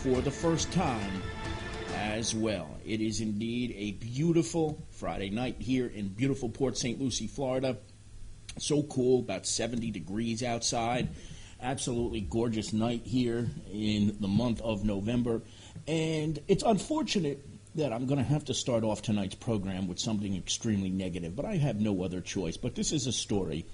for the first time as well. It is indeed a beautiful Friday night here in beautiful Port St. Lucie, Florida. So cool, about 70 degrees outside. Absolutely gorgeous night here in the month of November. And it's unfortunate that I'm going to have to start off tonight's program with something extremely negative, but I have no other choice. But this is a story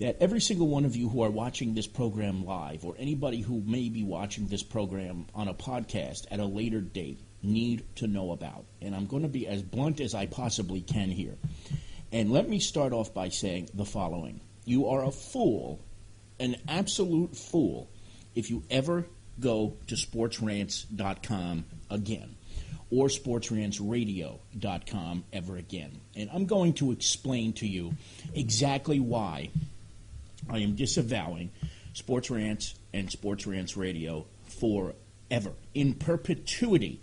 that every single one of you who are watching this program live, or anybody who may be watching this program on a podcast at a later date, need to know about. And I'm going to be as blunt as I possibly can here. And let me start off by saying the following. You are a fool, an absolute fool, if you ever go to SportsRantz.com again, or SportsRantzradio.com ever again. And I'm going to explain to you exactly why I am disavowing Sports Rantz and Sports Rantz Radio forever, in perpetuity.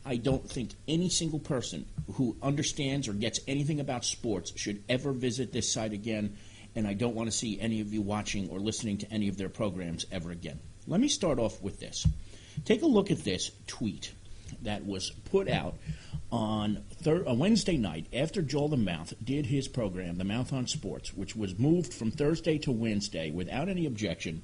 I don't think any single person who understands or gets anything about sports should ever visit this site again, and I don't want to see any of you watching or listening to any of their programs ever again. Let me start off with this. Take a look at this tweet that was put out on Wednesday night after Joel the Mouth did his program, The Mouth on Sports, which was moved from Thursday to Wednesday without any objection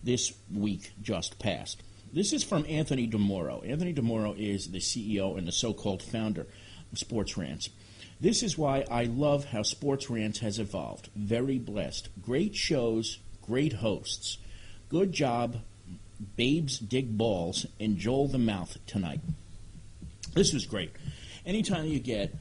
this week just passed. This is from Anthony DeMoro. Anthony DeMoro is the CEO and the so-called founder of Sports Rantz. This is why I love how Sports Rantz has evolved. Very blessed. Great shows, great hosts. Good job, Babes Dig Balls, and Joel the Mouth tonight. This was great. Anytime you get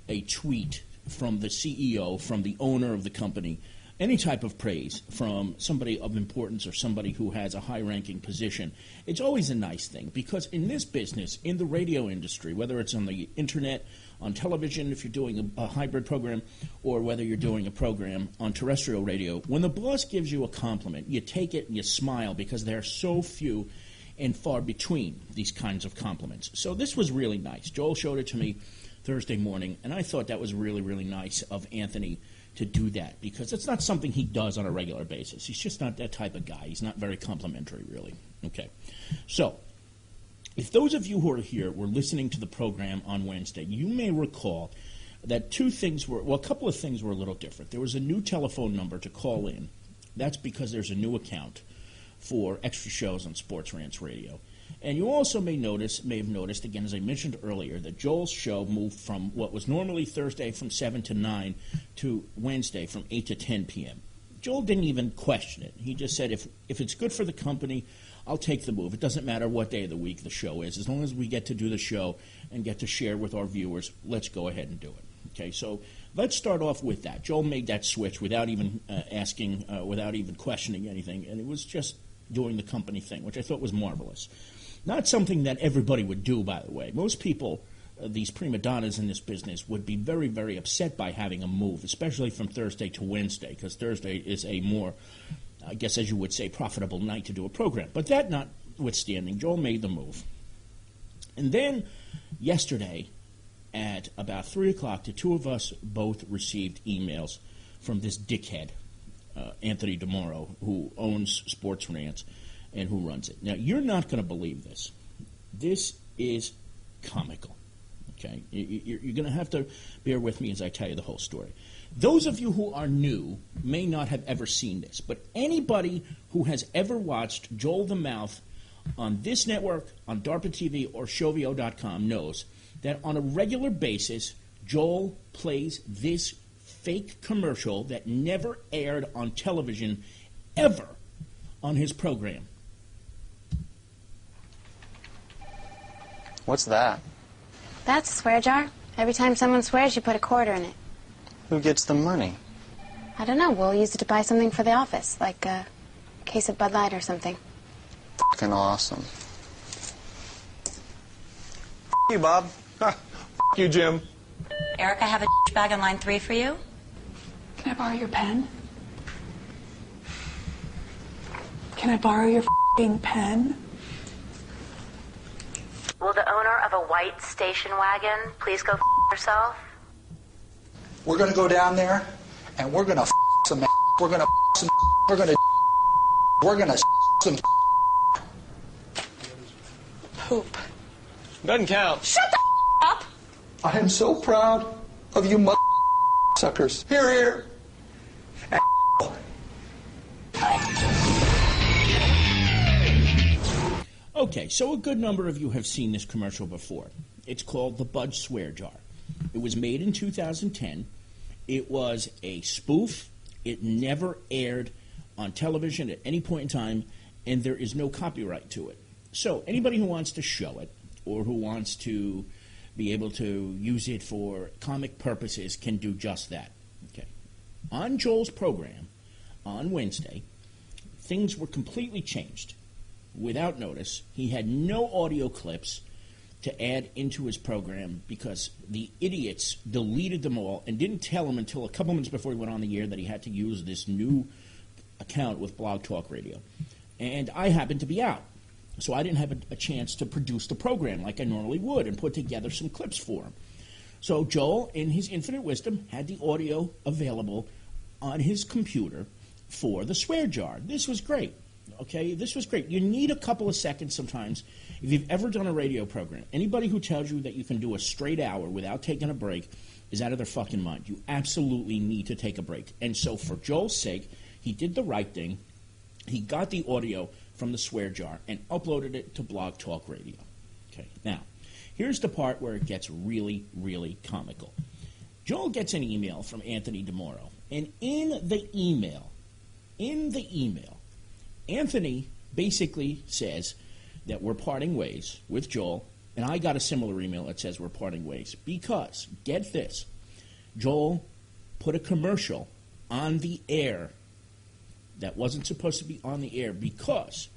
a tweet from the CEO, from the owner of the company, any type of praise from somebody of importance or somebody who has a high-ranking position, it's always a nice thing, because in this business, in the radio industry, whether it's on the internet, on television, if you're doing a hybrid program, or whether you're doing a program on terrestrial radio, when the boss gives you a compliment, you take it and you smile, because there are so few and far between these kinds of compliments. So this was really nice. Joel showed it to me Thursday morning, and I thought that was really, really nice of Anthony to do that, because it's not something he does on a regular basis. He's just not that type of guy. He's not very complimentary, really. Okay. So, if those of you who are here were listening to the program on Wednesday, you may recall that a couple of things were a little different. There was a new telephone number to call in. That's because there's a new account for extra shows on Sports Rantz Radio. And you also may have noticed, again, as I mentioned earlier, that Joel's show moved from what was normally Thursday from 7 to 9 to Wednesday from 8 to 10 p.m. Joel didn't even question it. He just said, if it's good for the company, I'll take the move. It doesn't matter what day of the week the show is. As long as we get to do the show and get to share with our viewers, let's go ahead and do it. Okay, so let's start off with that. Joel made that switch without even without even questioning anything, and it was just doing the company thing, which I thought was marvelous. Not something that everybody would do, by the way. Most people, these prima donnas in this business, would be very, very upset by having a move, especially from Thursday to Wednesday, because Thursday is a more, I guess as you would say, profitable night to do a program. But that notwithstanding, Joel made the move. And then yesterday at about 3 o'clock, the two of us both received emails from this dickhead, Anthony DeMoro, who owns Sports Rantz and who runs it. Now, you're not going to believe this. This is comical, okay? You're going to have to bear with me as I tell you the whole story. Those of you who are new may not have ever seen this, but anybody who has ever watched Joel the Mouth on this network, on DARPA TV, or Shovio.com knows that on a regular basis, Joel plays this fake commercial that never aired on television ever on his program. What's that? That's a swear jar. Every time someone swears, you put a quarter in it. Who gets the money? I don't know. We'll use it to buy something for the office, like a case of Bud Light or something. Fucking awesome. You, Bob. You, Jim. Eric, I have a bag on line 3 for you. Can I borrow your pen? Can I borrow your f***ing pen? Will the owner of a white station wagon please go f*** herself? We're going to go down there, and we're going to f*** some. We're going to f*** some. We're going to some. poop. Doesn't count. Shut the up! I am so proud of you mother suckers. Here, here. Okay, so a good number of you have seen this commercial before. It's called the Bud Swear Jar. It was made in 2010. It was a spoof. It never aired on television at any point in time, and there is no copyright to it. So anybody who wants to show it or who wants to be able to use it for comic purposes can do just that. Okay. On Joel's program on Wednesday, things were completely changed. Without notice, he had no audio clips to add into his program because the idiots deleted them all and didn't tell him until a couple minutes before he went on the air that he had to use this new account with Blog Talk Radio. And I happened to be out, so I didn't have a chance to produce the program like I normally would and put together some clips for him. So Joel, in his infinite wisdom, had the audio available on his computer for the swear jar. This was great. Okay, this was great. You need a couple of seconds sometimes. If you've ever done a radio program, anybody who tells you that you can do a straight hour without taking a break is out of their fucking mind. You absolutely need to take a break. And so for Joel's sake, he did the right thing. He got the audio from the swear jar and uploaded it to Blog Talk Radio. Okay, now, here's the part where it gets really, really comical. Joel gets an email from Anthony DeMoro, and in the email, Anthony basically says that we're parting ways with Joel, and I got a similar email that says we're parting ways because, get this, Joel put a commercial on the air that wasn't supposed to be on the air because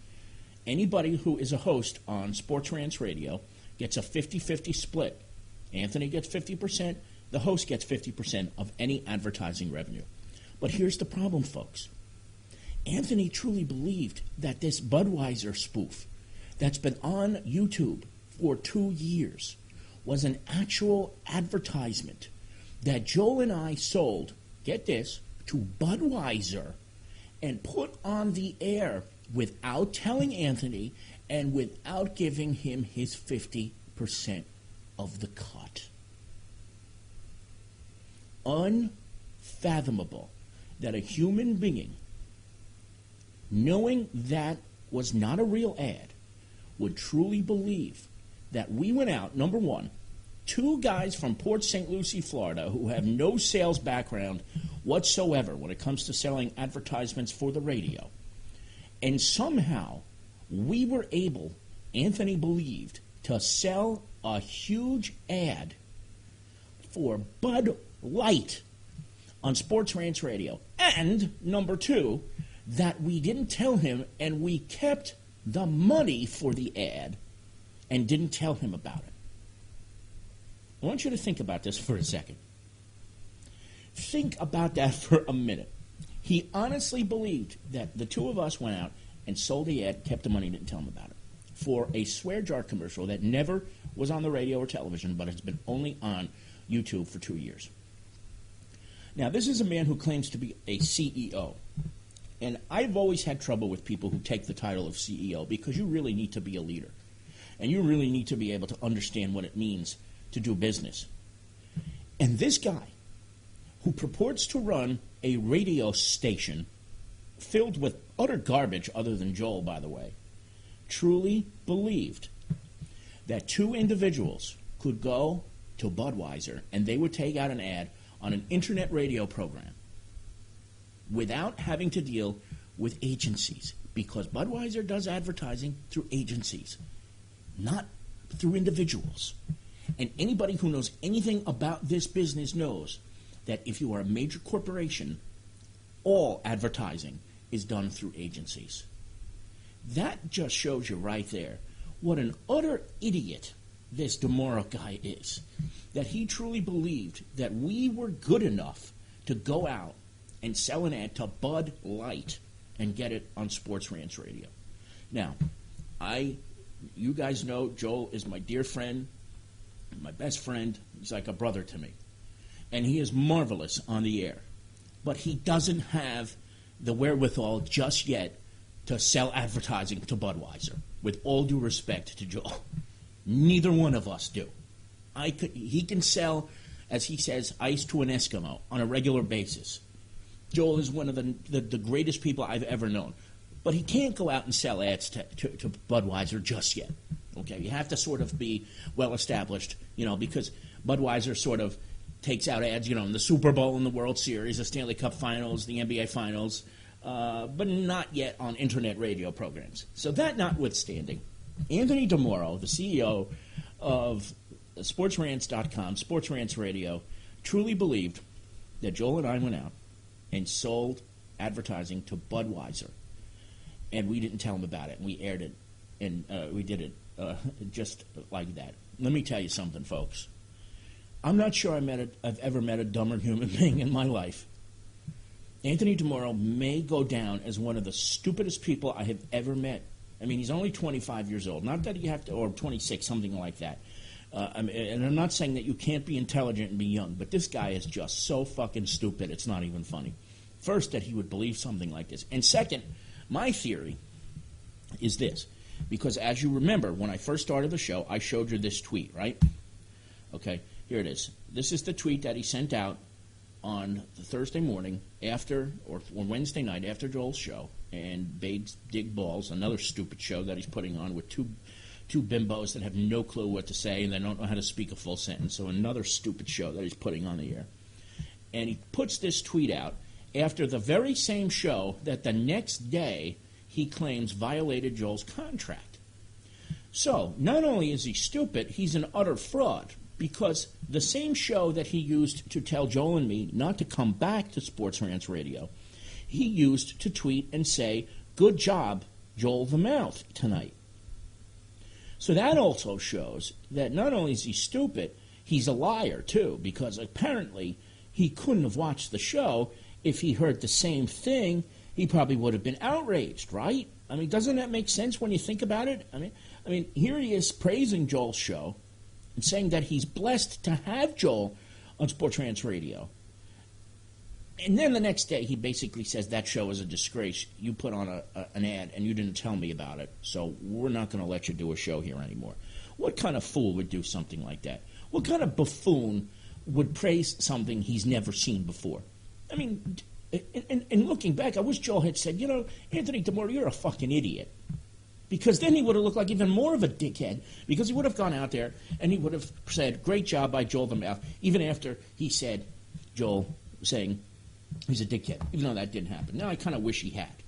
anybody who is a host on SportsRantz Radio gets a 50-50 split. Anthony gets 50%, the host gets 50% of any advertising revenue. But here's the problem, folks. Anthony truly believed that this Budweiser spoof that's been on YouTube for 2 years was an actual advertisement that Joel and I sold, get this, to Budweiser and put on the air without telling Anthony and without giving him his 50% of the cut. Unfathomable that a human being, knowing that was not a real ad, would truly believe that we went out, number one, 2 guys from Port St. Lucie, Florida, who have no sales background whatsoever when it comes to selling advertisements for the radio. And somehow we were able, Anthony believed, to sell a huge ad for Bud Light on SportsRantz Radio. And, number 2, that we didn't tell him and we kept the money for the ad and didn't tell him about it. I want you to think about this for a second. Think about that for a minute. He honestly believed that the 2 of us went out and sold the ad, kept the money, didn't tell him about it, for a swear jar commercial that never was on the radio or television, but has been only on YouTube for 2 years. Now, this is a man who claims to be a CEO. And I've always had trouble with people who take the title of CEO because you really need to be a leader. And you really need to be able to understand what it means to do business. And this guy, who purports to run a radio station filled with utter garbage, other than Joel, by the way, truly believed that 2 individuals could go to Budweiser and they would take out an ad on an internet radio program without having to deal with agencies, because Budweiser does advertising through agencies, not through individuals. And anybody who knows anything about this business knows that if you are a major corporation, all advertising is done through agencies. That just shows you right there what an utter idiot this DeMoro guy is, that he truly believed that we were good enough to go out and sell an ad to Bud Light and get it on SportsRantz Radio. Now, you guys know Joel is my dear friend, my best friend. He's like a brother to me. And he is marvelous on the air. But he doesn't have the wherewithal just yet to sell advertising to Budweiser, with all due respect to Joel. Neither one of us do. He can sell, as he says, ice to an Eskimo on a regular basis. Joel is one of the greatest people I've ever known. But he can't go out and sell ads to Budweiser just yet. Okay, you have to sort of be well established, because Budweiser sort of takes out ads, in the Super Bowl and the World Series, the Stanley Cup Finals, the NBA Finals, but not yet on internet radio programs. So that notwithstanding, Anthony DeMoro, the CEO of SportsRantz.com, Sports Rantz Radio, truly believed that Joel and I went out and sold advertising to Budweiser. And we didn't tell him about it. And we aired it. And we did it just like that. Let me tell you something, folks. I'm not sure I've ever met a dumber human being in my life. Anthony DeMoro may go down as one of the stupidest people I have ever met. I mean, he's only 25 years old. Not that you have to, or 26, something like that. And I'm not saying that you can't be intelligent and be young, but this guy is just so fucking stupid, it's not even funny. First, that he would believe something like this. And second, my theory is this. Because as you remember, when I first started the show, I showed you this tweet, right? Okay, here it is. This is the tweet that he sent out on the Thursday morning after, or Wednesday night after Joel's show, and Bade Dig Balls, another stupid show that he's putting on with two bimbos that have no clue what to say and they don't know how to speak a full sentence. So another stupid show that he's putting on the air. And he puts this tweet out after the very same show that the next day he claims violated Joel's contract. So not only is he stupid, he's an utter fraud, because the same show that he used to tell Joel and me not to come back to Sports Rantz Radio, he used to tweet and say, "Good job, Joel the Mouth, tonight." So that also shows that not only is he stupid, he's a liar too, because apparently he couldn't have watched the show. If he heard the same thing, he probably would have been outraged, right? I mean, doesn't that make sense when you think about it? I mean, here he is praising Joel's show and saying that he's blessed to have Joel on Sports Rantz Radio. And then the next day he basically says that show is a disgrace. You put on an ad and you didn't tell me about it, so we're not going to let you do a show here anymore. What kind of fool would do something like that? What kind of buffoon would praise something he's never seen before? I mean, and looking back, I wish Joel had said, Anthony DeMoro, you're a fucking idiot. Because then he would have looked like even more of a dickhead, because he would have gone out there and he would have said, "Great job by Joel the Mouth," even after he said, Joel saying he's a dickhead, even though that didn't happen. Now I kind of wish he had.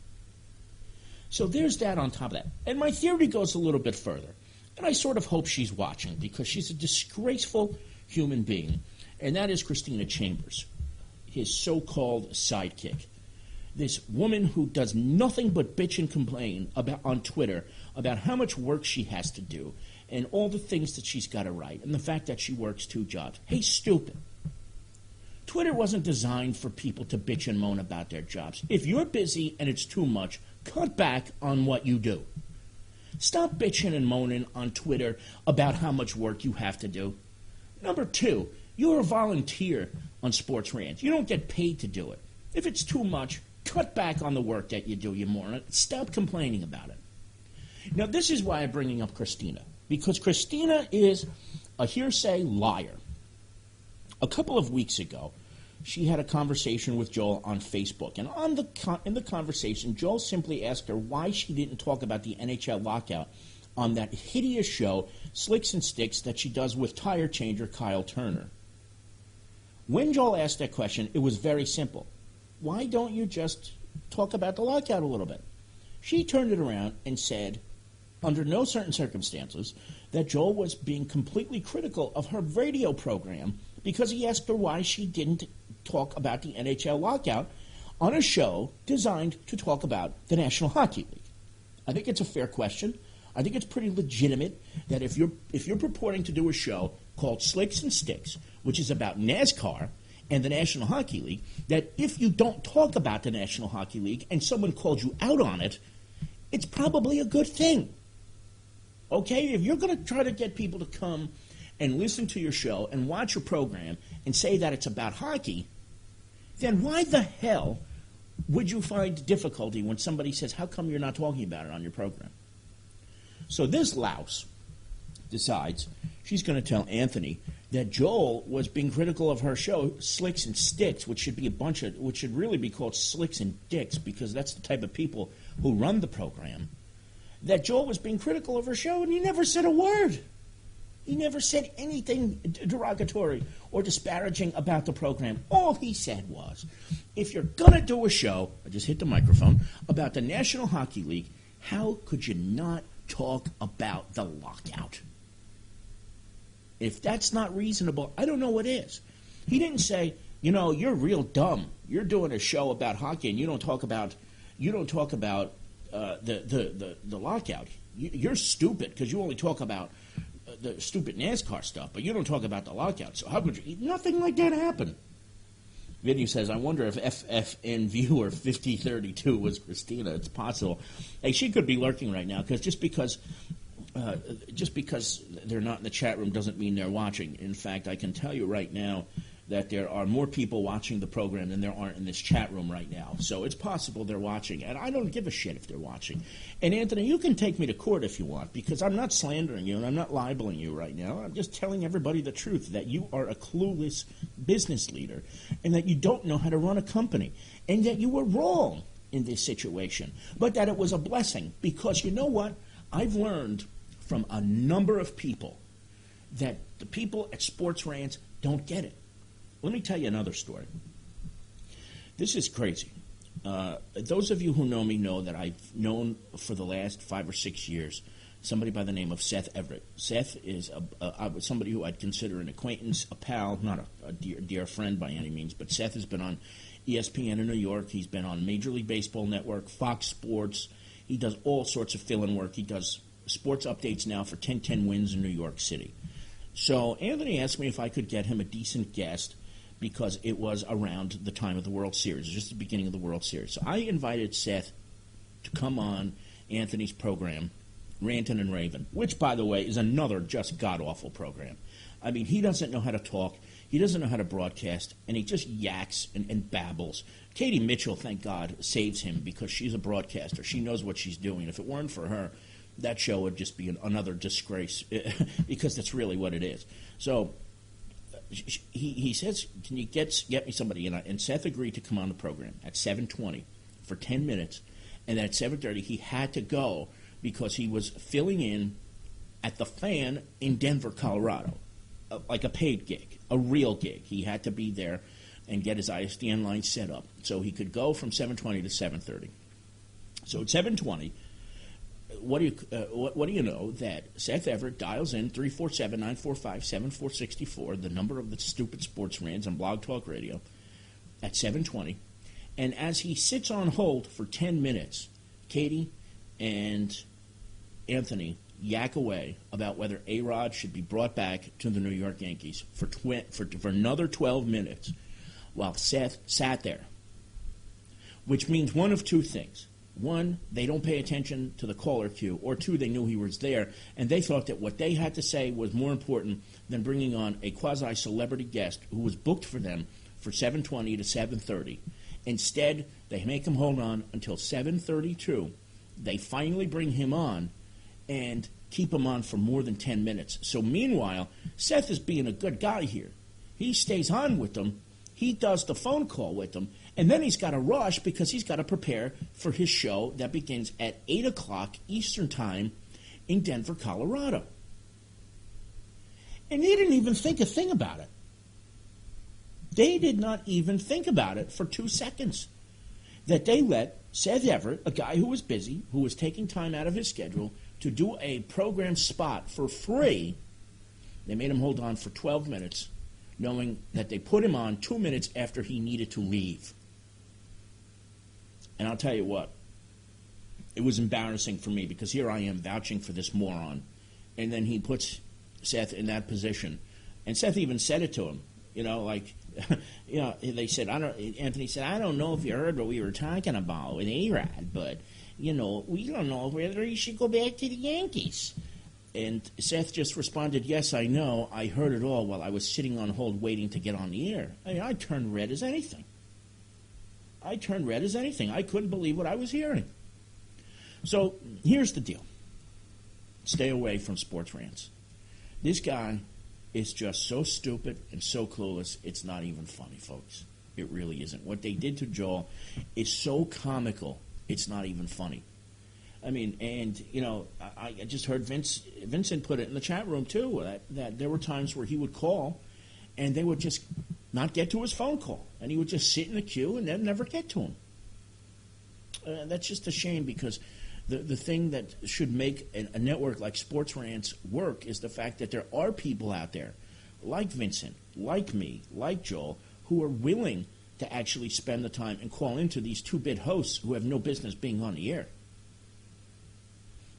So there's that on top of that. And my theory goes a little bit further. And I sort of hope she's watching, because she's a disgraceful human being. And that is Christina Chambers, his so-called sidekick. This woman who does nothing but bitch and complain on Twitter about how much work she has to do and all the things that she's got to write and the fact that she works 2 jobs. Hey, stupid. Twitter wasn't designed for people to bitch and moan about their jobs. If you're busy and it's too much, cut back on what you do. Stop bitching and moaning on Twitter about how much work you have to do. Number 2, you're a volunteer on Sports Rantz. You don't get paid to do it. If it's too much, cut back on the work that you do, you moron. Stop complaining about it. Now, this is why I'm bringing up Christina, because Christina is a hearsay liar. A couple of weeks ago, she had a conversation with Joel on Facebook, and in the conversation, Joel simply asked her why she didn't talk about the NHL lockout on that hideous show, Slicks and Sticks, that she does with tire changer Kyle Turner. When Joel asked that question, it was very simple. Why don't you just talk about the lockout a little bit? She turned it around and said, under no certain circumstances, that Joel was being completely critical of her radio program because he asked her why she didn't talk about the NHL lockout on a show designed to talk about the National Hockey League. I think it's a fair question. I think it's pretty legitimate that if you're purporting to do a show called Slicks and Sticks, which is about NASCAR and the National Hockey League, that if you don't talk about the National Hockey League and someone called you out on it, it's probably a good thing. Okay? If you're going to try to get people to come and listen to your show and watch your program and say that it's about hockey, then why the hell would you find difficulty when somebody says, how come you're not talking about it on your program? So this louse decides she's going to tell Anthony that Joel was being critical of her show, Slicks and Sticks, which should really be called Slicks and Dicks, because that's the type of people who run the program. That Joel was being critical of her show, and he never said a word. He never said anything derogatory or disparaging about the program. All he said was, if you're going to do a show, I just hit the microphone, about the National Hockey League, how could you not talk about the lockout? If that's not reasonable, I don't know what is. He didn't say, you're real dumb. You're doing a show about hockey and you don't talk about the lockout. You're stupid because you only talk about the stupid NASCAR stuff, but you don't talk about the lockout. So how could you? Nothing like that happened. Video says, I wonder if FFN viewer 5032 was Christina. It's possible. Hey, she could be lurking right now because just because they're not in the chat room doesn't mean they're watching. In fact, I can tell you right now that there are more people watching the program than there aren't in this chat room right now. So it's possible they're watching, and I don't give a shit if they're watching. And Anthony, you can take me to court if you want, because I'm not slandering you and I'm not libeling you right now. I'm just telling everybody the truth, that you are a clueless business leader and that you don't know how to run a company and that you were wrong in this situation, but that it was a blessing because you know what? I've learned from a number of people that the people at Sports Rants don't get it. Let me tell you another story. This is crazy. Those of you who know me know that I've known for the last 5 or 6 years somebody by the name of Seth Everett. Seth is somebody who I'd consider an acquaintance, a pal, not a dear friend by any means, but Seth has been on ESPN in New York. He's been on Major League Baseball Network, Fox Sports. He does all sorts of fill-in work. He does sports updates now for 10-10 Wins in New York City. So Anthony asked me if I could get him a decent guest because it was around the time of the World Series, just the beginning of the World Series. So I invited Seth to come on Anthony's program, Rantin' and Ravin', which, by the way, is another just god-awful program. I mean, he doesn't know how to talk. He doesn't know how to broadcast, and he just yaks and babbles. Katie Mitchell, thank God, saves him because she's a broadcaster. She knows what she's doing. If it weren't for her, that show would just be another disgrace because that's really what it is. So he says, can you get me somebody? And Seth agreed to come on the program at 7:20 for 10 minutes. And at 7:30 he had to go because he was filling in at the Fan in Denver, Colorado, like a paid gig, a real gig. He had to be there and get his ISDN line set up so he could go from 7:20 to 7:30. So at 7:20, what do you know that Seth Everett dials in 347-945-7464, the number of the stupid sports rants on Blog Talk Radio, at 7:20, and as he sits on hold for 10 minutes, Katie and Anthony yak away about whether A-Rod should be brought back to the New York Yankees for another 12 minutes while Seth sat there, which means one of two things. One, they don't pay attention to the caller queue, or two, they knew he was there, and they thought that what they had to say was more important than bringing on a quasi-celebrity guest who was booked for them for 7:20 to 7:30. Instead, they make him hold on until 7:32. They finally bring him on and keep him on for more than 10 minutes. So meanwhile, Seth is being a good guy here. He stays on with them. He does the phone call with them. And then he's got to rush because he's got to prepare for his show that begins at 8 o'clock Eastern Time in Denver, Colorado. And they didn't even think a thing about it. They did not even think about it for 2 seconds. That they let Seth Everett, a guy who was busy, who was taking time out of his schedule to do a program spot for free, they made him hold on for 12 minutes, knowing that they put him on 2 minutes after he needed to leave. And I'll tell you what, it was embarrassing for me because here I am vouching for this moron. And then he puts Seth in that position. And Seth even said it to him, they said, Anthony said, I don't know if you heard what we were talking about with A-Rod, but, we don't know whether he should go back to the Yankees. And Seth just responded, yes, I know. I heard it all while I was sitting on hold waiting to get on the air. I turned red as anything. I couldn't believe what I was hearing. So here's the deal. Stay away from sports rants. This guy is just so stupid and so clueless, it's not even funny, folks. It really isn't. What they did to Joel is so comical, it's not even funny. I mean, and, you know, I just heard Vincent put it in the chat room, too, that there were times where he would call, and they would just not get to his phone call, and he would just sit in the queue and then never get to him. That's just a shame, because the thing that should make a network like Sports Rants work is the fact that there are people out there, like Vincent, like me, like Joel, who are willing to actually spend the time and call into these two-bit hosts who have no business being on the air.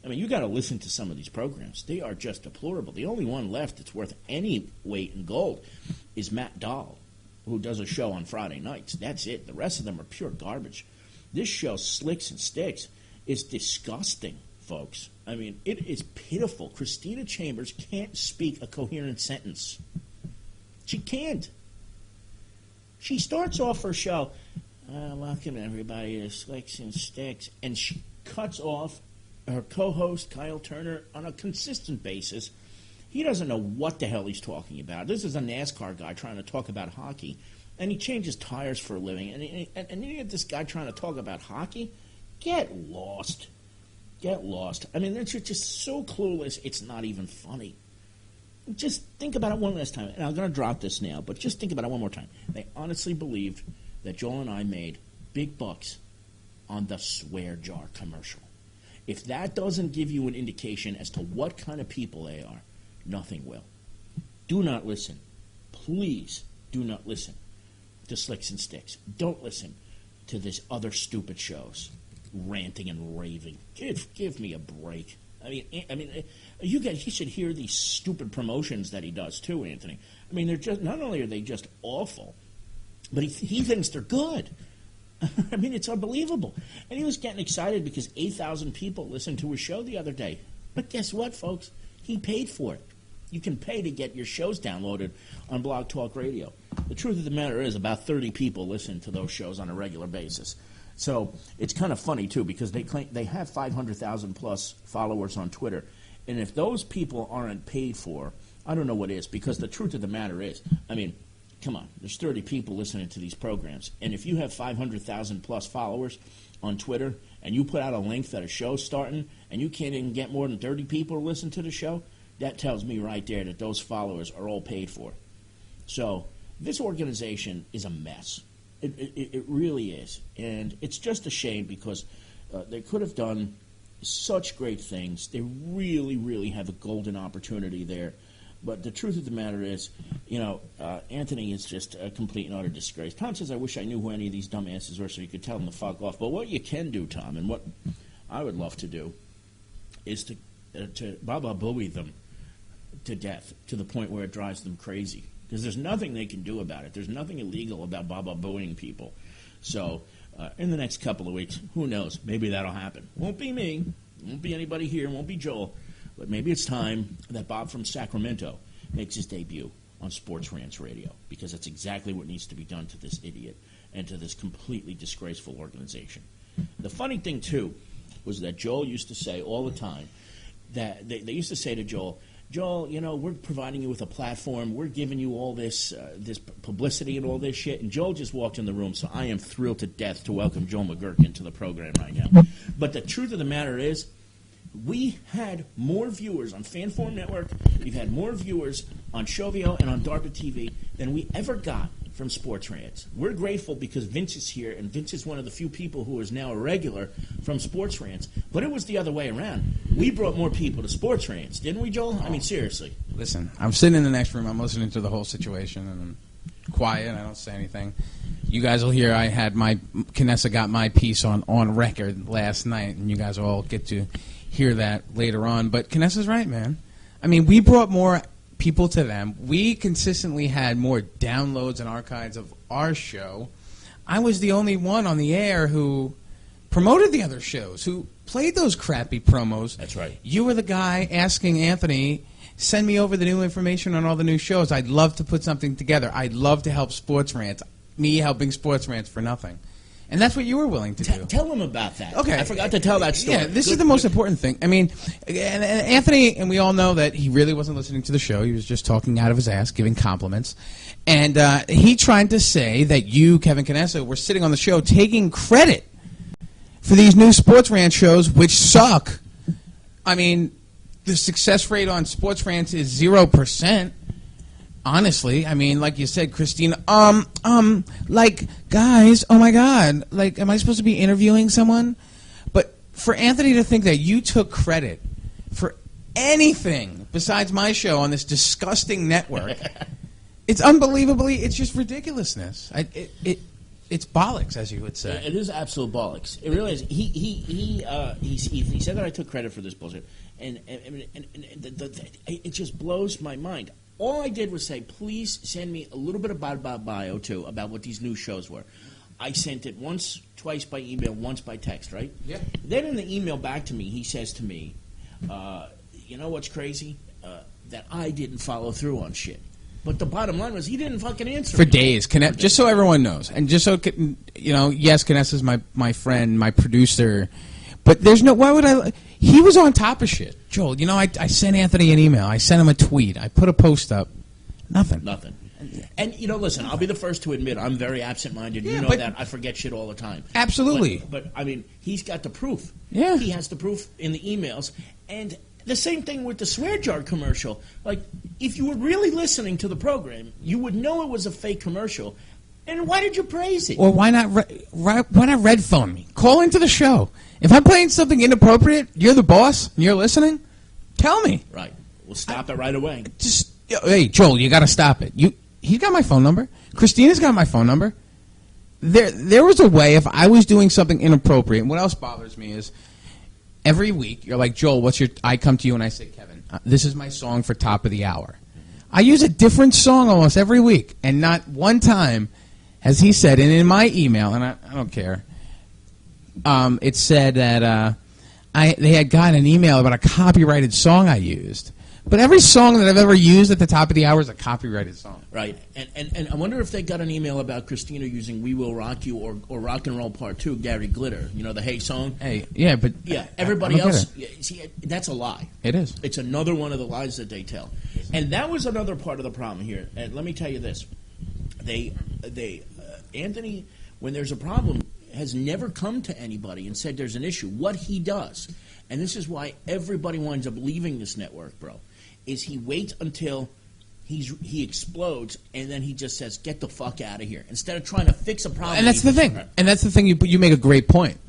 I mean, you got to listen to some of these programs. They are just deplorable. The only one left that's worth any weight in gold is Matt Dahl, who does a show on Friday nights. That's it. The rest of them are pure garbage. This show, Slicks and Sticks, is disgusting, folks. I mean, it is pitiful. Christina Chambers can't speak a coherent sentence. She can't. She starts off her show, welcome everybody to Slicks and Sticks, and she cuts off her co-host, Kyle Turner, on a consistent basis. He doesn't know what the hell he's talking about. This is a NASCAR guy trying to talk about hockey, and he changes tires for a living. And you get this guy trying to talk about hockey? Get lost. Get lost. I mean, they're just so clueless, it's not even funny. Just think about it one last time. And I'm going to drop this now, but just think about it one more time. They honestly believed that Joel and I made big bucks on the swear jar commercial. If that doesn't give you an indication as to what kind of people they are, nothing will. Do not listen. Please do not listen to Slicks and Sticks. Don't listen to this other stupid shows, ranting and raving. Give me a break. I mean, you should hear these stupid promotions that he does too, Anthony. I mean, they're just not only are they just awful, but he thinks they're good. I mean, it's unbelievable. And he was getting excited because 8,000 people listened to his show the other day. But guess what, folks? He paid for it. You can pay to get your shows downloaded on Blog Talk Radio. The truth of the matter is about 30 people listen to those shows on a regular basis. So it's kind of funny, too, because they claim they have 500,000-plus followers on Twitter. And if those people aren't paid for, I don't know what is, because the truth of the matter is, I mean, come on, there's 30 people listening to these programs. And if you have 500,000-plus followers on Twitter and you put out a link that a show's starting and you can't even get more than 30 people to listen to the show, that tells me right there that those followers are all paid for. So this organization is a mess. It really is. And it's just a shame because they could have done such great things. They really, really have a golden opportunity there. But the truth of the matter is, Anthony is just a complete and utter disgrace. Tom says, I wish I knew who any of these dumbasses were so you could tell them to fuck off. But what you can do, Tom, and what I would love to do, is to Baba Booey them to death, to the point where it drives them crazy. Because there's nothing they can do about it. There's nothing illegal about Baba Booeying people. So in the next couple of weeks, who knows, maybe that'll happen. Won't be me. Won't be anybody here. Won't be Joel. But maybe it's time that Bob from Sacramento makes his debut on Sports Rants Radio, because that's exactly what needs to be done to this idiot and to this completely disgraceful organization. The funny thing, too, was that Joel used to say all the time that they used to say to Joel, we're providing you with a platform. We're giving you all this publicity and all this shit. And Joel just walked in the room, so I am thrilled to death to welcome Joel McGuirk into the program right now. But the truth of the matter is, we had more viewers on Fanform Network, we've had more viewers on Shovio and on DARPA TV than we ever got from Sports Rants. We're grateful because Vince is here, and Vince is one of the few people who is now a regular from Sports Rants. But it was the other way around. We brought more people to Sports Rants, didn't we, Joel? I mean, seriously. Listen, I'm sitting in the next room, I'm listening to the whole situation, and I'm quiet, I don't say anything. You guys will hear Knessa got my piece on record last night, and you guys will all get to hear that later on. But Knessa's right, man. I mean, we brought more people to them. We consistently had more downloads and archives of our show. I was the only one on the air who promoted the other shows, who played those crappy promos. That's right. You were the guy asking Anthony, send me over the new information on all the new shows. I'd love to put something together. I'd love to help Sports Rants. Me helping Sports Rants for nothing. And that's what you were willing to do. Tell him about that. Okay. I forgot to tell that story. Yeah, this is the most important thing. I mean, and Anthony, and we all know that he really wasn't listening to the show. He was just talking out of his ass, giving compliments. And he tried to say that you, Kevin Canessa, were sitting on the show taking credit for these new Sports Rant shows, which suck. I mean, the success rate on Sports Rant is 0%. Honestly, I mean, like you said, Christina, like, guys, oh my God, like, am I supposed to be interviewing someone? But for Anthony to think that you took credit for anything besides my show on this disgusting network, it's unbelievably, it's just ridiculousness. It's bollocks, as you would say. It is absolute bollocks. It really is. He said that I took credit for this bullshit, and it just blows my mind. All I did was say, please send me a little bit about bio, too, about what these new shows were. I sent it once, twice by email, once by text, right? Yeah. Then in the email back to me, he says to me, you know what's crazy? That I didn't follow through on shit. But the bottom line was he didn't fucking answer for me. days. Just so everyone knows, and just so you know, yes, Canessa's my friend, my producer, but there's no. Why would I? He was on top of shit, Joel. You know, I sent Anthony an email. I sent him a tweet. I put a post up. Nothing. And you know, listen, I'll be the first to admit I'm very absent-minded. Yeah, you know that I forget shit all the time. Absolutely. But I mean, he's got the proof. Yeah. He has the proof in the emails, and the same thing with the swear jar commercial. Like, if you were really listening to the program, you would know it was a fake commercial. And why did you praise it? Or why not red phone me? Call into the show. If I'm playing something inappropriate, you're the boss, and you're listening, tell me. Right. We'll stop it right away. Just, hey, Joel, you got to stop it. He's got my phone number. Christina's got my phone number. There was a way, if I was doing something inappropriate, and what else bothers me is, every week, you're like, Joel, I come to you and I say, Kevin, this is my song for top of the hour. I use a different song almost every week, and not one time has he said, and in my email, and I don't care, it said that they had gotten an email about a copyrighted song I used. But every song that I've ever used at the top of the hour is a copyrighted song. Right. And I wonder if they got an email about Christina using We Will Rock You or Rock and Roll Part 2, Gary Glitter. You know, the Hey song? Hey, yeah, but... Yeah, everybody else... See, that's a lie. It is. It's another one of the lies that they tell. And that was another part of the problem here. And let me tell you this. Anthony, when there's a problem, has never come to anybody and said there's an issue. What he does, and this is why everybody winds up leaving this network, bro, is he waits until he explodes, and then he just says, get the fuck out of here, instead of trying to fix a problem. And that's the thing. And that's the thing. You make a great point.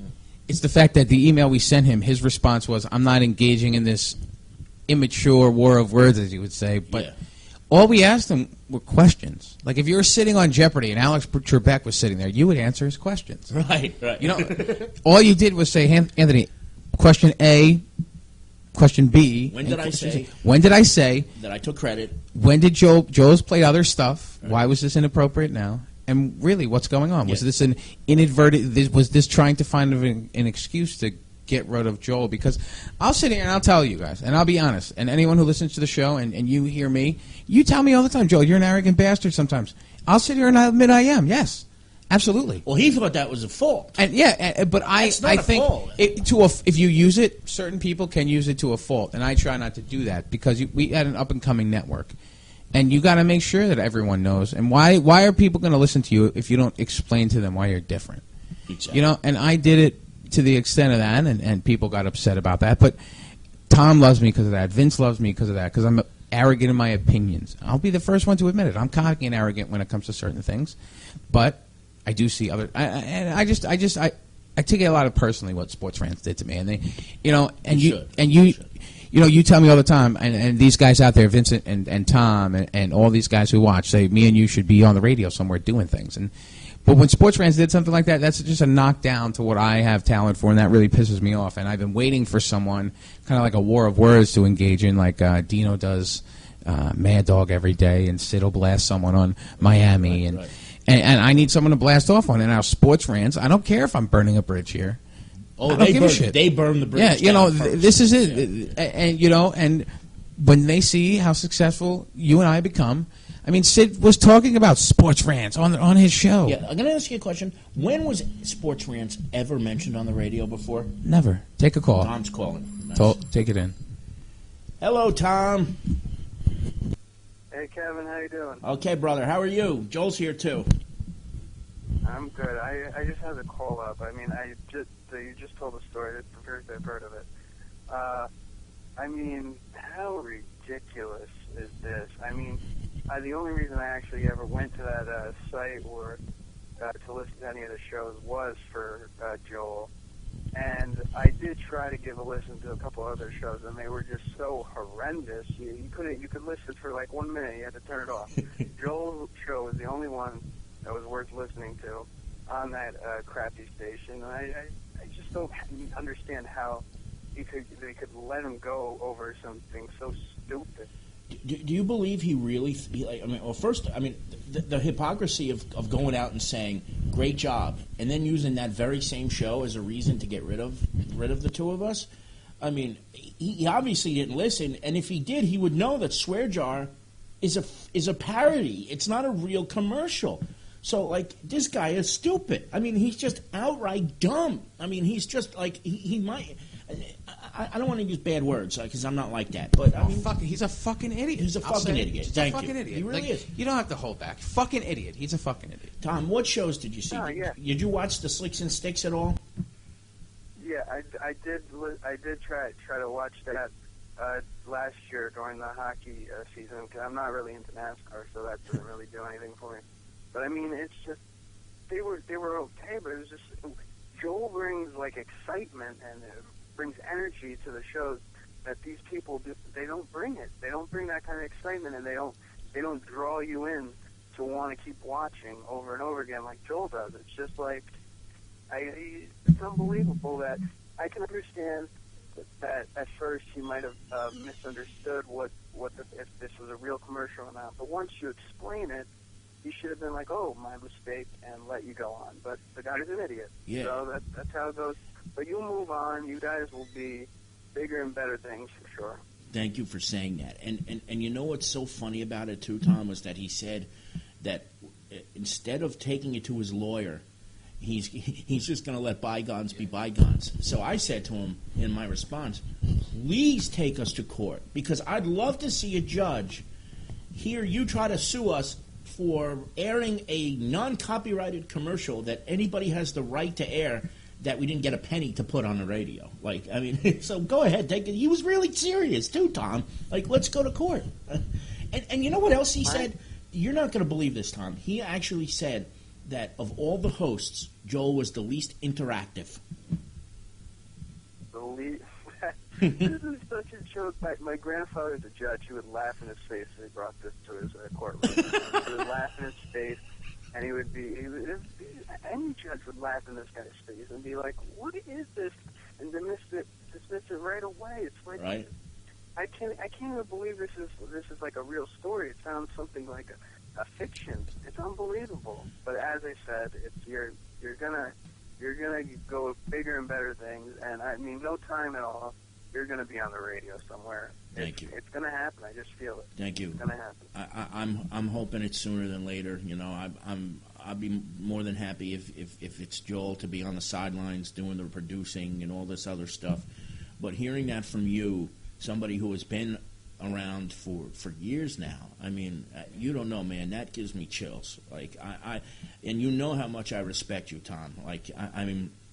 It's the fact that the email we sent him, his response was, I'm not engaging in this immature war of words, as you would say. But all we asked him were questions. Like, if you were sitting on Jeopardy and Alex Trebek was sitting there, you would answer his questions. Right. You know, all you did was say, Anthony, question A, question B. When did I say that I took credit? When did Joe's played other stuff? Right. Why was this inappropriate now? And really, what's going on? Was this an inadvertent? Was this trying to find an excuse to get rid of Joel? Because I'll sit here and I'll tell you guys, and I'll be honest, and anyone who listens to the show and you hear me, you tell me all the time, Joel, you're an arrogant bastard sometimes. I'll sit here and I'll admit I am, yes. Absolutely. Well, he thought that was a fault. And but I think if you use it, certain people can use it to a fault, and I try not to do that because we had an up and coming network, and you got to make sure that everyone knows. And why are people going to listen to you if you don't explain to them why you're different? Exactly. You know, and I did it to the extent of that, and people got upset about that. But Tom loves me because of that. Vince loves me because of that. Because I'm arrogant in my opinions. I'll be the first one to admit it. I'm cocky and arrogant when it comes to certain things, but I do see other, and I take it a lot of personally what Sports Rants did to me, and they, you know, you tell me all the time, and these guys out there, Vincent and Tom and all these guys who watch, say me and you should be on the radio somewhere doing things, but when Sports Rants did something like that, that's just a knockdown to what I have talent for, and that really pisses me off. And I've been waiting for someone, kind of like a war of words, to engage in, like Dino does, Mad Dog every day, and Sid will blast someone on Miami, right. And I need someone to blast off on. And our Sports Rants, I don't care if I'm burning a bridge here. Oh, they burn the bridge. Yeah, you know, this is it. Yeah. And you know, and when they see how successful you and I become, I mean, Sid was talking about sports rants on his show. Yeah, I'm going to ask you a question. When was Sports Rants ever mentioned on the radio before? Never. Take a call. Tom's calling. Nice. Take it in. Hello, Tom. Hey, Kevin, how you doing? Okay, brother. How are you? Joel's here, too. I'm good. I just had to call up. I mean, you just told a story. It's the first I've heard of it. I mean, how ridiculous is this? I mean, the only reason I actually ever went to that site or to listen to any of the shows was for Joel. And I did try to give a listen to a couple other shows, and they were just so horrendous. You could listen for like 1 minute. You had to turn it off. Joel's show was the only one that was worth listening to on that crappy station. And I just don't understand how they could let him go over something so stupid. Do you believe he really? The hypocrisy of going out and saying "great job" and then using that very same show as a reason to get rid of the two of us. I mean, he obviously didn't listen, and if he did, he would know that Swear Jar is a parody. It's not a real commercial. So, like, this guy is stupid. I mean, he's just outright dumb. I mean, he's just like he might. I don't want to use bad words because I'm not like that. But I mean, he's a fucking idiot. He's a fucking idiot. Thank you. Fucking idiot. He really is. You don't have to hold back. Fucking idiot. He's a fucking idiot. Tom, what shows did you see? Oh, yeah. Did you watch the Slicks and Sticks at all? Yeah, I did try to watch that last year during the hockey season because I'm not really into NASCAR, so that doesn't really do anything for me. But I mean, it's just they were okay, but it was just Joel brings like excitement and brings energy to the shows that these people they don't bring it. They don't bring that kind of excitement, and they don't draw you in to want to keep watching over and over again like Joel does. It's just like it's unbelievable that I can understand that at first he might have misunderstood if this was a real commercial or not. But once you explain it, he should have been like, "Oh, my mistake," and let you go on. But the guy's an idiot. Yeah. So that's how it goes. But you'll move on. You guys will be bigger and better things for sure. Thank you for saying that. And you know what's so funny about it too, Tom, was that he said that instead of taking it to his lawyer, he's just going to let bygones be bygones. So I said to him in my response, please take us to court, because I'd love to see a judge hear you try to sue us for airing a non-copyrighted commercial that anybody has the right to air that we didn't get a penny to put on the radio. Like, I mean, so go ahead, take it. He was really serious too, Tom. Like, let's go to court. And you know what else he said? You're not going to believe this, Tom. He actually said that of all the hosts, Joel was the least interactive. The least. This is such a joke. My grandfather's a judge. He would laugh in his face if he brought this to his courtroom. He would laugh in his face, and any judge would laugh in this guy's face and be like, "What is this?" and dismiss it right away. It's like, right. I can't even believe this is like a real story. It sounds something like a fiction. It's unbelievable. But as I said, you're gonna go bigger and better things, and I mean, no time at all. You're going to be on the radio somewhere. Thank you. It's going to happen. I just feel it. Thank you. It's going to happen. I'm hoping it's sooner than later. You know, I'd be more than happy if it's Joel to be on the sidelines doing the producing and all this other stuff. But hearing that from you, somebody who has been around for years now, I mean, you don't know, man. That gives me chills. Like and you know how much I respect you, Tom. Like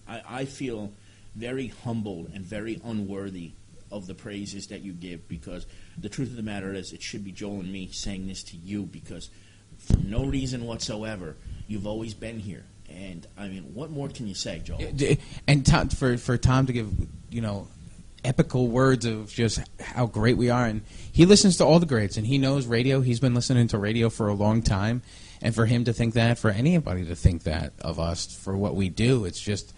I feel very humbled and very unworthy of the praises that you give, because the truth of the matter is it should be Joel and me saying this to you, because for no reason whatsoever you've always been here. And I mean, what more can you say, Joel? And Tom, for Tom to give, you know, epical words of just how great we are, and he listens to all the greats and he knows radio. He's been listening to radio for a long time, and for him to think that, for anybody to think that of us for what we do, it's just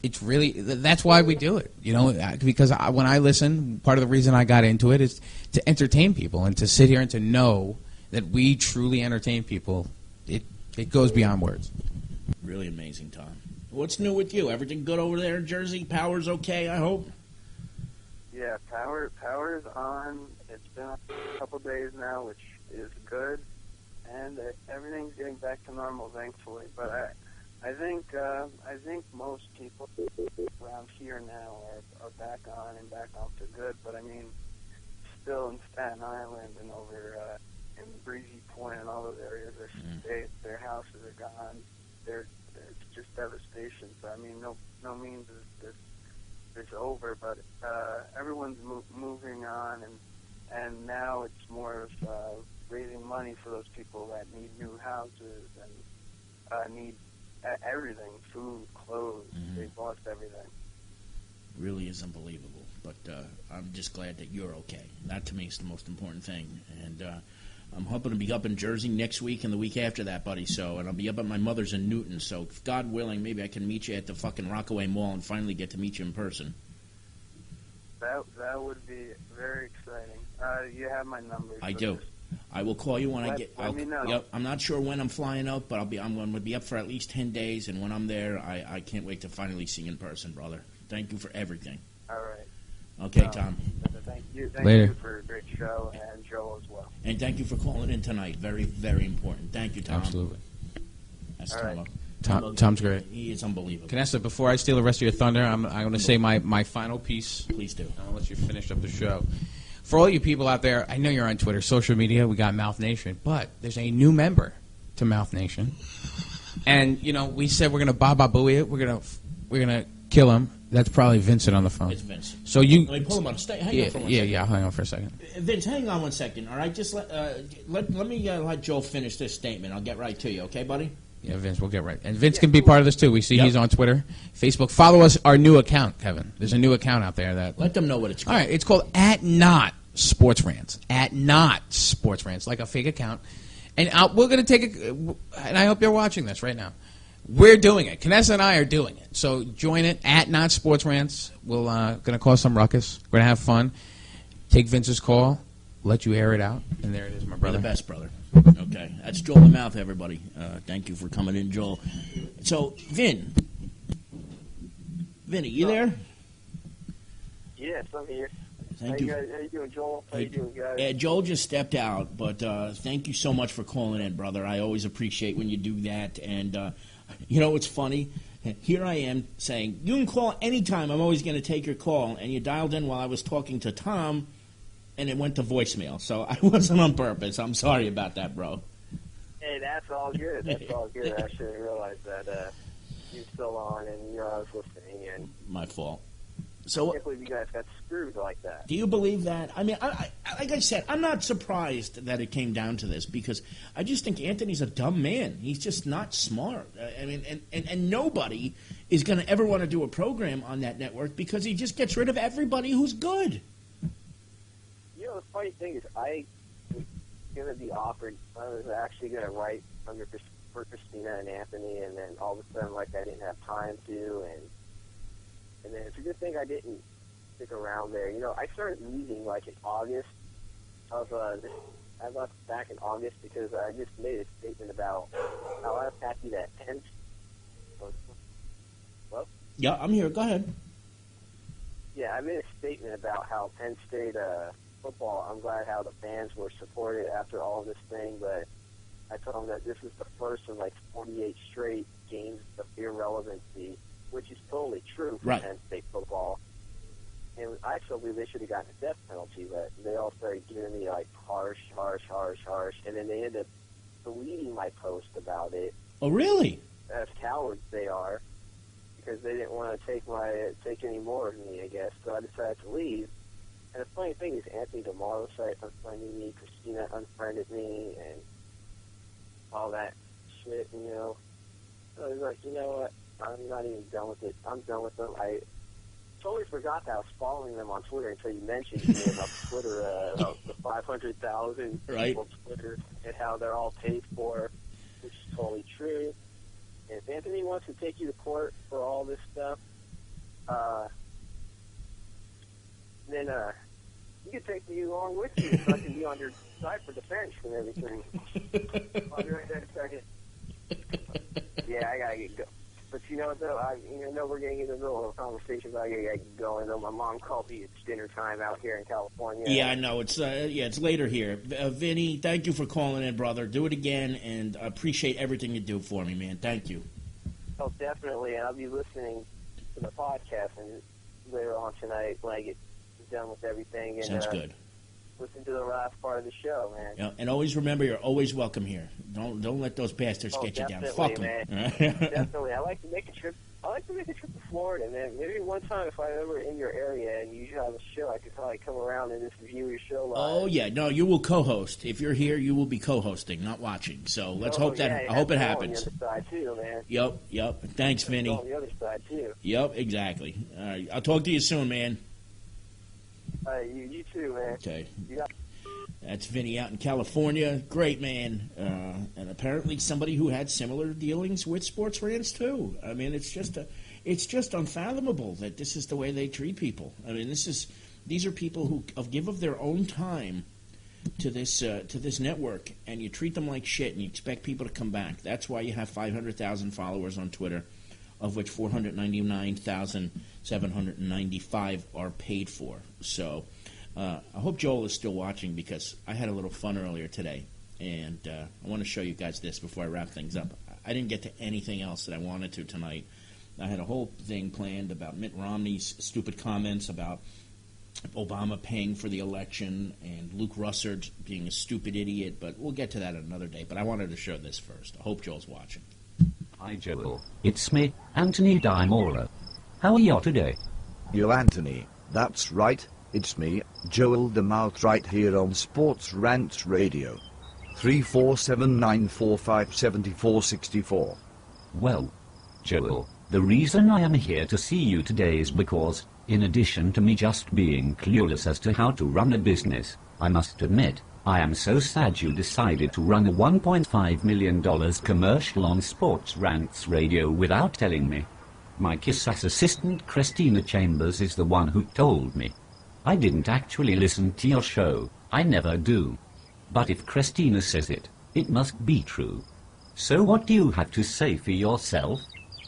it's really, that's why we do it, you know, because when I listen, part of the reason I got into it is to entertain people, and to sit here and to know that we truly entertain people. It goes beyond words. Really amazing, Tom. What's new with you? Everything good over there in Jersey? Power's okay, I hope? Yeah, power's on. It's been a couple days now, which is good, and everything's getting back to normal, thankfully. But I think most people around here now are back on and back on for good. But I mean, still in Staten Island and over in Breezy Point and all those areas, their houses are gone. It's just devastation. So I mean, no means it's over, but everyone's moving on, and now it's more of raising money for those people that need new houses and need everything, food, clothes. Mm-hmm. They've lost everything. Really is unbelievable, but I'm just glad that you're okay. That to me is the most important thing, and I'm hoping to be up in Jersey next week and the week after that, buddy. So, and I'll be up at my mother's in Newton. So, if God willing, maybe I can meet you at the fucking Rockaway Mall and finally get to meet you in person. That would be very exciting. You have my number. I do. I will call you when I get. Let me know. Yep. I'm not sure when I'm flying out, but I'm going to be up for at least 10 days, and when I'm there, I can't wait to finally see you in person, brother. Thank you for everything. All right. Okay, Tom. Thank you. Later. You for a great show, and Joel as well. And thank you for calling in tonight. Very, very important. Thank you, Tom. Absolutely. That's All Tom. right. Tom's great. He is unbelievable. Canessa, before I steal the rest of your thunder, I'm going to say my final piece. Please do. I'll let you finish up the show. For all you people out there, I know you're on Twitter, social media, we got Mouth Nation, but there's a new member to Mouth Nation. And, you know, we said we're going to booey it. We're going to kill him. That's probably Vincent on the phone. It's Vince. So you Let me pull him on. Hang on for 1 second. Yeah, hang on for a second. Vince, hang on 1 second, all right? Just let me let Joe finish this statement. I'll get right to you, okay, buddy? Yeah, Vince, we'll get right. And Vince can be part of this, too. We see he's on Twitter, Facebook. Follow us, our new account, Kevin. There's a new account out there that... Let them know what it's called. All right, it's called @NotSportsRants. @NotSportsRants, like a fake account. And we're going to take it, and I hope you're watching this right now. We're doing it. Canessa and I are doing it. So join it, @NotSportsRants. We're going to cause some ruckus. We're going to have fun. Take Vince's call. Let you air it out. And there it is, my brother. You're the best, brother. Okay. That's Joel the Mouth, everybody. Thank you for coming in, Joel. So, Vinny, you there? Yes, I'm here. Thank you. How you doing, Joel? How you doing, guys? Joel just stepped out, but thank you so much for calling in, brother. I always appreciate when you do that. And, you know what's funny? Here I am saying, you can call anytime. I'm always going to take your call. And you dialed in while I was talking to Tom, and it went to voicemail. So I wasn't on purpose. I'm sorry about that, bro. Hey, that's all good. That's all good. I should have realized that you're still on, and you know I was listening. And my fault. I So, can't believe you guys got screwed like that. do you believe that? I mean, I like I said, I'm not surprised that it came down to this because I just think Anthony's a dumb man. He's just not smart. I mean, and nobody is going to ever want to do a program on that network because he just gets rid of everybody who's good. You know, the funny thing is, I was going to be offered. I was actually going to write for Christina and Anthony, and then all of a sudden, like, I didn't have time to, and then it's a good thing I didn't stick around there. You know, I started leaving, like, in August of I left back in August because I just made a statement about how I was happy that Penn. Well, Yeah, I'm here. Go ahead. yeah, I made a statement about how Penn State football, I'm glad how the fans were supported after all this thing, but I told them that this is the first in like 48 straight games of irrelevancy, which is totally true for Right. Penn State football. And I still believe they should have gotten a death penalty, but they all started giving me like harsh, and then they ended up deleting my post about it. Oh, really? As cowards they are, because they didn't want to take any more of me, I guess. So I decided to leave. And the funny thing is, Anthony DeMarlo started unfriending me, Christina unfriended me, and all that shit, you know. So I was like, you know what? I'm not even done with it. I'm done with them. I totally forgot that I was following them on Twitter until you mentioned to me about Twitter, about the 500,000 Right. people on Twitter, and how they're all paid for, which is totally true. And if Anthony wants to take you to court for all this stuff, then you can take me along with you so I can be on your side for defense and everything. I'll be right there in a second. Yeah, I gotta get go. But you know what, though? I know we're getting in the middle of a conversation, but I gotta get going. Though my mom called me. It's dinner time out here in California. Yeah, I know. It's later here. Vinny, thank you for calling in, brother. Do it again, and I appreciate everything you do for me, man. Thank you. Oh, definitely. And I'll be listening to the podcast and later on tonight when I get done with everything. And, sounds good. Listen to the last part of the show, man. Yeah, and always remember, you're always welcome here. Don't let those bastards get you down. Fuck them. Definitely. I like to make a trip. To Florida, man. Maybe one time if I'm ever in your area and you have a show, I could probably come around and just view your show live. Oh yeah, no, you will co-host. If you're here, you will be co-hosting, not watching. So let's hope that. I hope it happens. On the other side too, man. Yep. Thanks, Vinny. On the other side too. Yep, exactly. All right, I'll talk to you soon, man. You too, man. Okay. Yeah. That's Vinny out in California. Great man. And apparently somebody who had similar dealings with Sports Rants too. I mean, it's just unfathomable that this is the way they treat people. I mean, these are people who give of their own time to this network, and you treat them like shit, and you expect people to come back. That's why you have 500,000 followers on Twitter, of which 499,795 are paid for. So I hope Joel is still watching, because I had a little fun earlier today, and I want to show you guys this before I wrap things up. I didn't get to anything else that I wanted to tonight. I had a whole thing planned about Mitt Romney's stupid comments about Obama paying for the election and Luke Russert being a stupid idiot, but we'll get to that another day. But I wanted to show this first. I hope Joel's watching. Hi Joel, it's me, Anthony Diamora. How are you today? Yo Anthony, that's right, it's me, Joel the Mouth, right here on Sports Rants Radio. 347-945-7464. Well, Joel, the reason I am here to see you today is because, in addition to me just being clueless as to how to run a business, I must admit, I am so sad you decided to run a $1.5 million commercial on Sports Rants Radio without telling me. My kiss-ass assistant Christina Chambers is the one who told me. I didn't actually listen to your show, I never do. But if Christina says it, it must be true. So what do you have to say for yourself?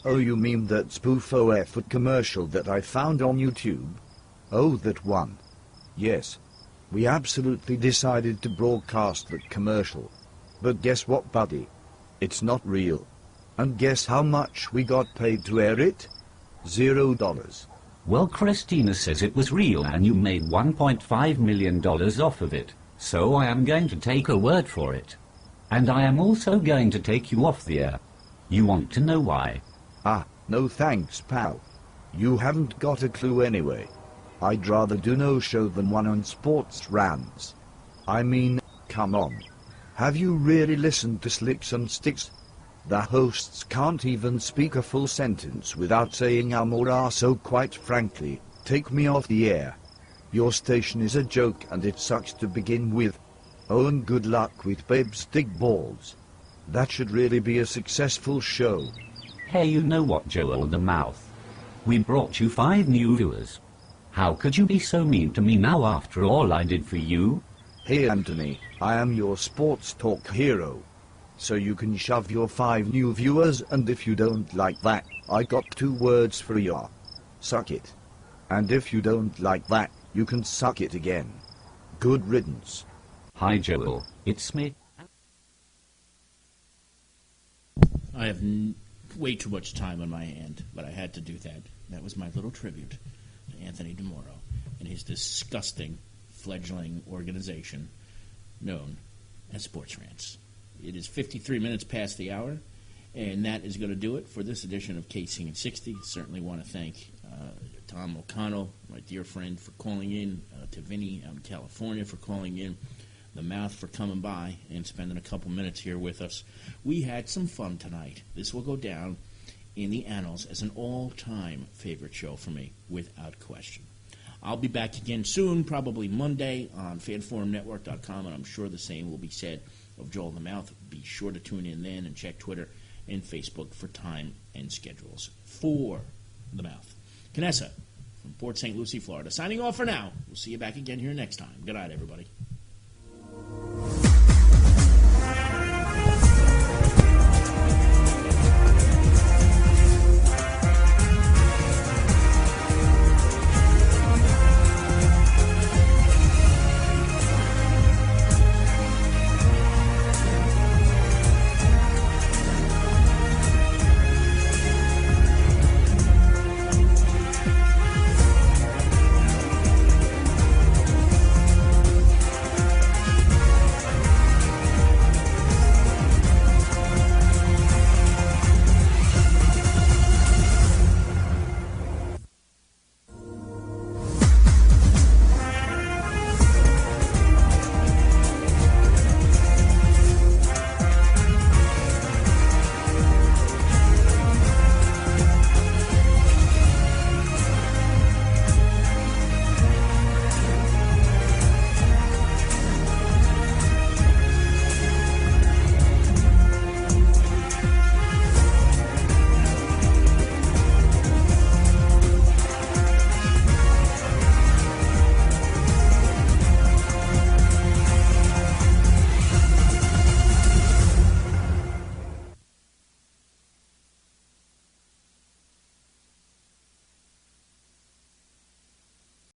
Oh, you mean that spoof effort commercial that I found on YouTube? Oh, that one. Yes. We absolutely decided to broadcast that commercial. But guess what, buddy? It's not real. And guess how much we got paid to air it? $0. Well, Christina says it was real and you made $1.5 million off of it. So I am going to take her word for it. And I am also going to take you off the air. You want to know why? Ah, no thanks, pal. You haven't got a clue anyway. I'd rather do no show than one on Sports Rants. I mean, come on. Have you really listened to Slicks and Sticks? The hosts can't even speak a full sentence without saying or so quite frankly, take me off the air. Your station is a joke and it sucks to begin with. Oh, and good luck with Babe's Dig Balls. That should really be a successful show. Hey, you know what, Joel the Mouth? We brought you 5 new viewers. How could you be so mean to me now after all I did for you? Hey Anthony, I am your sports talk hero. So you can shove your 5 new viewers, and if you don't like that, I got 2 words for you. Suck it. And if you don't like that, you can suck it again. Good riddance. Hi Joel, it's me. I have way too much time on my hand, but I had to do that. That was my little tribute to Anthony DeMoro and his disgusting fledgling organization known as Sports Rants. It is 53 minutes past the hour, and that is going to do it for this edition of Casing at 60. Certainly want to thank Tom O'Connell, my dear friend, for calling in, to Vinny out in California for calling in, the Mouth for coming by and spending a couple minutes here with us. We had some fun tonight. This will go down in the annals as an all-time favorite show for me, without question. I'll be back again soon, probably Monday, on fanforumnetwork.com, and I'm sure the same will be said of Joel the Mouth. Be sure to tune in then and check Twitter and Facebook for time and schedules for the Mouth. Canessa from Port St. Lucie, Florida, signing off for now. We'll see you back again here next time. Good night, everybody.